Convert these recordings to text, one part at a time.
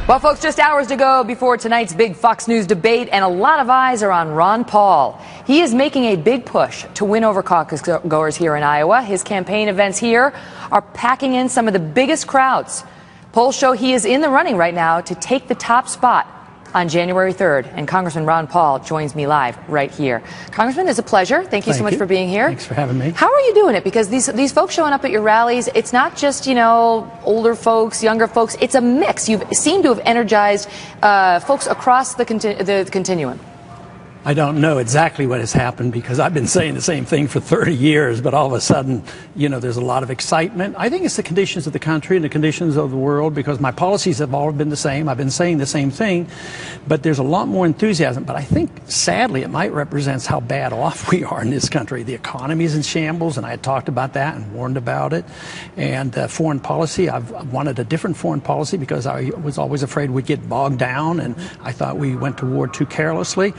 Well, folks, just hours to go before tonight's big Fox News debate, and a lot of eyes are on Ron Paul. He is making a big push to win over caucus goers here in Iowa. His campaign events here are packing in some of the biggest crowds. Polls show he is in the running right now to take the top spot on January 3rd, and Congressman Ron Paul joins me live right here. Congressman, it's a pleasure. Thank you so much for being here. Thanks for having me. How are you doing it? Because these folks showing up at your rallies, it's not just, you know, older folks, younger folks. It's a mix. You seem to have energized folks across the continuum. I don't know exactly what has happened because I've been saying the same thing for 30 years, but all of a sudden, you know, there's a lot of excitement. I think it's the conditions of the country and the conditions of the world because my policies have all been the same. I've been saying the same thing, but there's a lot more enthusiasm. But I think, sadly, it might represent how bad off we are in this country. The economy is in shambles, and I had talked about that and warned about it. And foreign policy, I've wanted a different foreign policy because I was always afraid we'd get bogged down, and I thought we went to war too carelessly.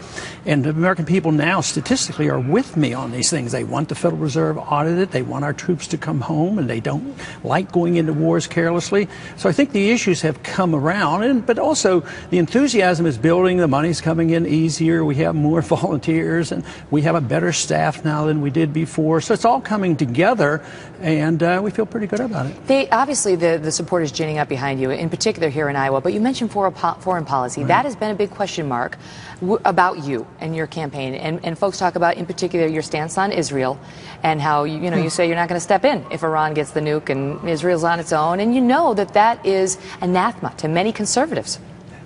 And the American people now, statistically, are with me on these things. They want the Federal Reserve audited. They want our troops to come home, and they don't like going into wars carelessly. So I think the issues have come around, but also the enthusiasm is building. The money's coming in easier. We have more volunteers, and we have a better staff now than we did before. So it's all coming together, and we feel pretty good about it. Obviously, the support is ginning up behind you, in particular here in Iowa. But you mentioned foreign policy. Right. That has been a big question mark about you and your campaign, and folks talk about, in particular, your stance on Israel and how you say you're not going to step in if Iran gets the nuke and Israel's on its own, and you know that is anathema to many conservatives.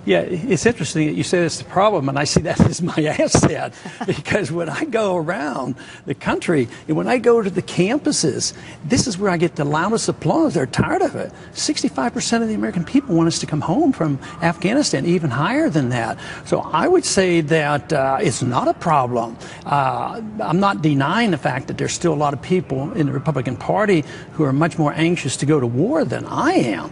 Yeah, it's interesting that you say that's the problem, and I see that as my asset, because when I go around the country, and when I go to the campuses, this is where I get the loudest applause. They're tired of it. 65% of the American people want us to come home from Afghanistan, even higher than that. So I would say that it's not a problem. I'm not denying the fact that there's still a lot of people in the Republican Party who are much more anxious to go to war than I am.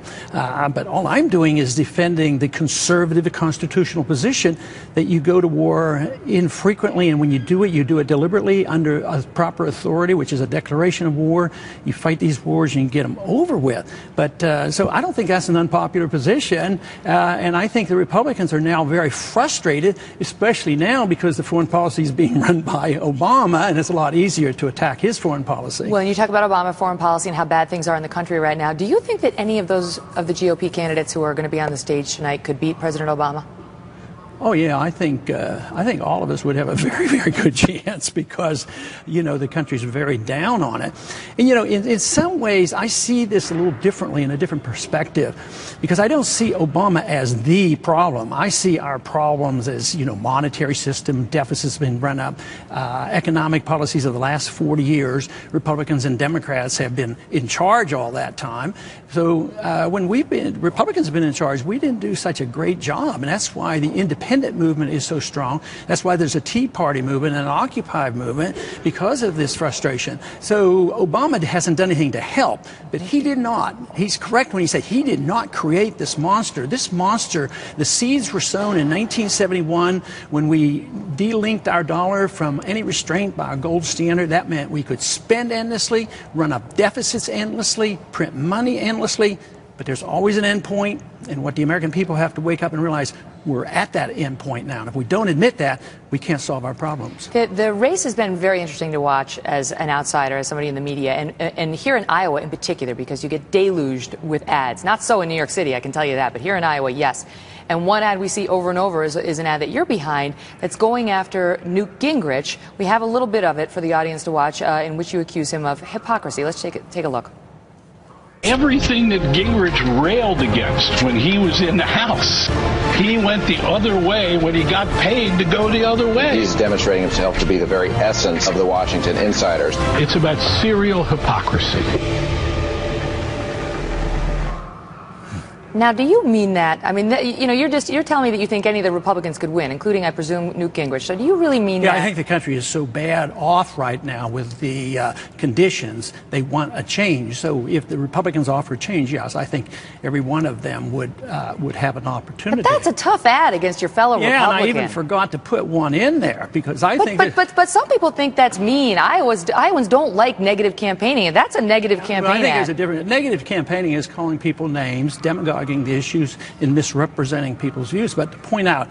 But all I'm doing is defending the conservative constitutional position that you go to war infrequently, and when you do it deliberately under a proper authority, which is a declaration of war. You fight these wars and you get them over with. But so I don't think that's an unpopular position, and I think the Republicans are now very frustrated, especially now because the foreign policy is being run by Obama, and it's a lot easier to attack his foreign policy. Well, you talk about Obama foreign policy and how bad things are in the country right now. Do you think that any of the GOP candidates who are going to be on the stage tonight could beat President Obama? Oh yeah, I think all of us would have a very, very good chance because, you know, the country's very down on it. And, you know, in some ways, I see this a little differently, in a different perspective, because I don't see Obama as the problem. I see our problems as, you know, monetary system, deficits been run up, economic policies of the last 40 years. Republicans and Democrats have been in charge all that time. So when Republicans have been in charge, we didn't do such a great job, and that's why the independent movement is so strong. That's why there's a Tea Party movement and an Occupy movement, because of this frustration. So Obama hasn't done anything to help, but he did not. He's correct when he said he did not create this monster. This monster, the seeds were sown in 1971 when we delinked our dollar from any restraint by a gold standard. That meant we could spend endlessly, run up deficits endlessly, print money endlessly, but there's always an end point, and what the American people have to wake up and realize, we're at that end point now. And if we don't admit that, we can't solve our problems. The race has been very interesting to watch as an outsider, as somebody in the media, and here in Iowa in particular, because you get deluged with ads. Not so in New York City, I can tell you that, but here in Iowa, yes. And one ad we see over and over is an ad that you're behind that's going after Newt Gingrich. We have a little bit of it for the audience to watch, in which you accuse him of hypocrisy. Let's take a look. Everything that Gingrich railed against when he was in the House, he went the other way when he got paid to go the other way. He's demonstrating himself to be the very essence of the Washington insiders. It's about serial hypocrisy. Now, do you mean that? I mean, you know, you're telling me that you think any of the Republicans could win, including, I presume, Newt Gingrich. So do you really mean that? Yeah, I think the country is so bad off right now with the conditions. They want a change. So if the Republicans offer change, yes, I think every one of them would have an opportunity. But that's a tough ad against your fellow Republican. Yeah, and I even forgot to put one in there because I think. But some people think that's mean. Iowans don't like negative campaigning, and that's a negative campaign. I think there's a difference. Negative campaigning is calling people names, demagogue demagoguing the issues and misrepresenting people's views. But to point out,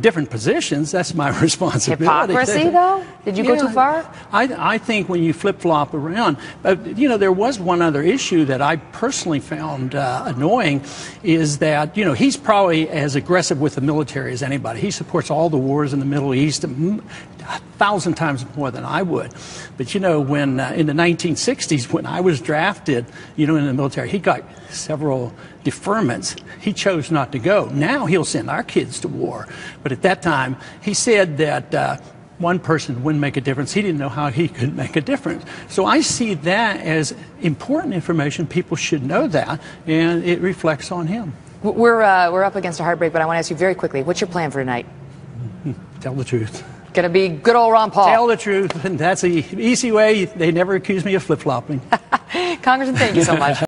different positions, that's my responsibility. Hypocrisy, though? Did you go too far? I think when you flip-flop around, there was one other issue that I personally found annoying, is that, he's probably as aggressive with the military as anybody. He supports all the wars in the Middle East 1,000 times more than I would. But, when in the 1960s, when I was drafted, in the military, he got several deferments. He chose not to go. Now he'll send our kids to war. But at that time, he said that one person wouldn't make a difference. He didn't know how he could make a difference. So I see that as important information. People should know that, and it reflects on him. We're up against a hard break, but I want to ask you very quickly, what's your plan for tonight? Tell the truth. Going to be good old Ron Paul. Tell the truth, and that's the easy way. They never accuse me of flip-flopping. Congressman, thank you so much.